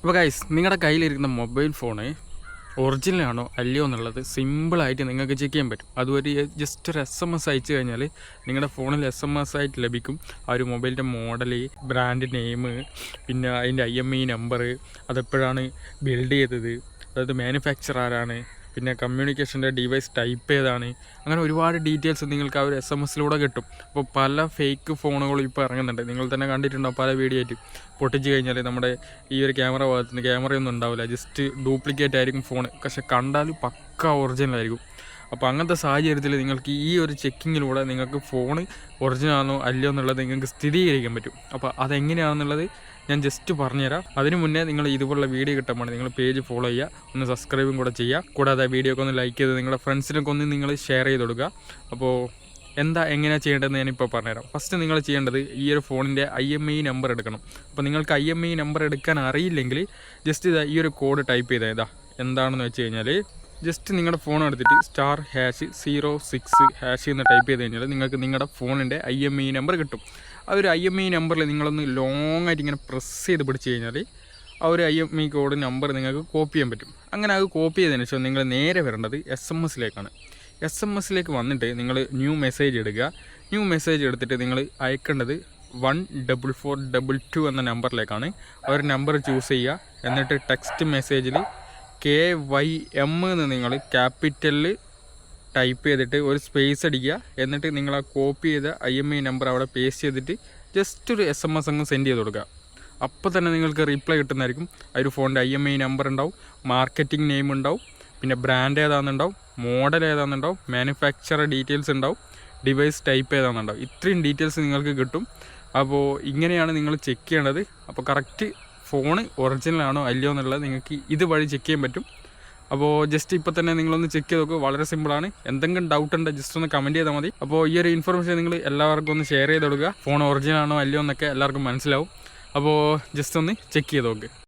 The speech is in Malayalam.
അപ്പോൾ ഗൈസ്, നിങ്ങളുടെ കയ്യിലിരിക്കുന്ന മൊബൈൽ ഫോണ് ഒറിജിനലാണോ അല്ലയോ എന്നുള്ളത് സിമ്പിളായിട്ട് നിങ്ങൾക്ക് ചെക്ക് ചെയ്യാൻ പറ്റും. അതുവരെ ജസ്റ്റ് ഒരു SMS അയച്ചു കഴിഞ്ഞാൽ നിങ്ങളുടെ ഫോണിൽ SMS ആയിട്ട് ലഭിക്കും ആ ഒരു മൊബൈലിൻ്റെ മോഡൽ, ബ്രാൻഡ് നെയിം, പിന്നെ അതിൻ്റെ IMEI നമ്പർ, അതെപ്പോഴാണ് ബിൽഡ് ചെയ്തത്, അതായത് മാനുഫാക്ചർ ആരാണ്, പിന്നെ കമ്മ്യൂണിക്കേഷൻ്റെ ഡിവൈസ് ടൈപ്പ് ഏതാണ്, അങ്ങനെ ഒരുപാട് ഡീറ്റെയിൽസ് നിങ്ങൾക്ക് ആ ഒരു SMS-ലൂടെ കിട്ടും. അപ്പോൾ പല ഫേക്ക് ഫോണുകളും ഇപ്പോൾ ഇറങ്ങുന്നുണ്ട്. നിങ്ങൾ തന്നെ കണ്ടിട്ടുണ്ടാവും പല വീഡിയോ ആയിട്ട്. പൊട്ടിച്ച് കഴിഞ്ഞാൽ നമ്മുടെ ഈ ഒരു ക്യാമറ ഭാഗത്തുനിന്ന് ക്യാമറയൊന്നും ഉണ്ടാവില്ല, ജസ്റ്റ് ഡ്യൂപ്ലിക്കേറ്റ് ആയിരിക്കും ഫോൺ, പക്ഷെ കണ്ടാൽ പക്ക ഒറിജിനൽ ആയിരിക്കും. അപ്പോൾ അങ്ങനത്തെ സാഹചര്യത്തിൽ നിങ്ങൾക്ക് ഈ ഒരു ചെക്കിങ്ങിലൂടെ നിങ്ങൾക്ക് ഫോൺ ഒറിജിനലാണോ അല്ലയോ എന്നുള്ളത് നിങ്ങൾക്ക് സ്ഥിരീകരിക്കാൻ പറ്റും. അപ്പോൾ അതെങ്ങനെയാണെന്നുള്ളത് ഞാൻ ജസ്റ്റ് പറഞ്ഞുതരാം. അതിന് മുന്നേ നിങ്ങൾ ഇതുപോലുള്ള വീഡിയോ കിട്ടാൻ വേണ്ടി നിങ്ങൾ പേജ് ഫോളോ ചെയ്യുക, ഒന്ന് സബ്സ്ക്രൈബും കൂടെ ചെയ്യുക. കൂടാതെ വീഡിയോക്ക് ഒന്ന് ലൈക്ക് ചെയ്ത് നിങ്ങളുടെ ഫ്രണ്ട്സിനൊക്കെ ഒന്ന് നിങ്ങൾ ഷെയർ ചെയ്ത് കൊടുക്കുക. അപ്പോൾ എങ്ങനെയാണ് ചെയ്യേണ്ടതെന്ന് ഞാനിപ്പോൾ പറഞ്ഞുതരാം. ഫസ്റ്റ് നിങ്ങൾ ചെയ്യേണ്ടത് ഈ ഒരു ഫോണിൻ്റെ IMEI നമ്പർ എടുക്കണം. അപ്പോൾ നിങ്ങൾക്ക് IMEI നമ്പർ എടുക്കാൻ അറിയില്ലെങ്കിൽ ജസ്റ്റ് ഈ ഒരു കോഡ് ടൈപ്പ് ചെയ്താൽ എന്താണെന്ന് വെച്ച് കഴിഞ്ഞാൽ ജസ്റ്റ് നിങ്ങളുടെ ഫോൺ എടുത്തിട്ട് *#06# എന്ന് ടൈപ്പ് ചെയ്ത് കഴിഞ്ഞാൽ നിങ്ങൾക്ക് നിങ്ങളുടെ ഫോണിൻ്റെ IMEI നമ്പർ കിട്ടും. ആ ഒരു IMEI നമ്പറിൽ നിങ്ങളൊന്ന് ലോങ് ആയിട്ട് ഇങ്ങനെ പ്രസ് ചെയ്ത് പിടിച്ച് കഴിഞ്ഞാൽ ആ ഒരു IMEI കോഡ് നമ്പർ നിങ്ങൾക്ക് കോപ്പി ചെയ്യാൻ പറ്റും. അങ്ങനെ അത് കോപ്പി ചെയ്തതിന് ശേഷം നിങ്ങൾ നേരെ വരേണ്ടത് SMS-ലേക്കാണ്. SMS-ലേക്ക് വന്നിട്ട് നിങ്ങൾ ന്യൂ മെസ്സേജ് എടുക്കുക. ന്യൂ മെസ്സേജ് എടുത്തിട്ട് നിങ്ങൾ അയക്കേണ്ടത് 14422 എന്ന നമ്പറിലേക്കാണ്. ആ ഒരു നമ്പർ ചൂസ് ചെയ്യുക. എന്നിട്ട് ടെക്സ്റ്റ് മെസ്സേജിൽ KYM എന്ന് നിങ്ങൾ ക്യാപിറ്റലിൽ ടൈപ്പ് ചെയ്തിട്ട് ഒരു സ്പേസ് അടിക്കുക. എന്നിട്ട് നിങ്ങൾ ആ കോപ്പി ചെയ്ത IMEI നമ്പർ അവിടെ പേസ്റ്റ് ചെയ്തിട്ട് ജസ്റ്റ് ഒരു SMS അങ്ങ് സെൻഡ് ചെയ്ത് കൊടുക്കുക. അപ്പോൾ തന്നെ നിങ്ങൾക്ക് റീപ്ലൈ കിട്ടുന്നതായിരിക്കും. ആ ഒരു ഫോണിൻ്റെ IMEI നമ്പർ ഉണ്ടാവും, മാർക്കറ്റിംഗ് നെയിം ഉണ്ടാവും, പിന്നെ ബ്രാൻഡ് ഏതാണെന്നുണ്ടാവും, മോഡൽ ഏതാണെന്നുണ്ടാവും, മാനുഫാക്ചർ ഡീറ്റെയിൽസ് ഉണ്ടാവും, ഡിവൈസ് ടൈപ്പ് ഏതാണെന്നുണ്ടാവും. ഇത്രയും ഡീറ്റെയിൽസ് നിങ്ങൾക്ക് കിട്ടും. അപ്പോൾ ഇങ്ങനെയാണ് നിങ്ങൾ ചെക്ക് ചെയ്യേണ്ടത്. അപ്പോൾ കറക്റ്റ് ഫോണ് ഒറിജിനലാണോ അല്ലയോ എന്നുള്ളത് നിങ്ങൾക്ക് ഇതുവഴി ചെക്ക് ചെയ്യാൻ പറ്റും. അപ്പോൾ ജസ്റ്റ് ഇപ്പോൾ തന്നെ നിങ്ങളൊന്ന് ചെക്ക് ചെയ്ത് നോക്കുക. വളരെ സിമ്പിളാണ്. എന്തെങ്കിലും ഡൗട്ട് ഉണ്ടെങ്കിൽ ജസ്റ്റ് ഒന്ന് കമൻറ്റ് ചെയ്താൽ മതി. അപ്പോൾ ഈ ഒരു ഇൻഫർമേഷൻ നിങ്ങൾ എല്ലാവർക്കും ഒന്ന് ഷെയർ ചെയ്ത് കൊടുക്കുക. ഫോൺ ഒറിജിനലാണോ അല്ലയോ എന്നൊക്കെ എല്ലാവർക്കും മനസ്സിലാവും. അപ്പോൾ ജസ്റ്റ് ഒന്ന് ചെക്ക് ചെയ്ത് നോക്കുക.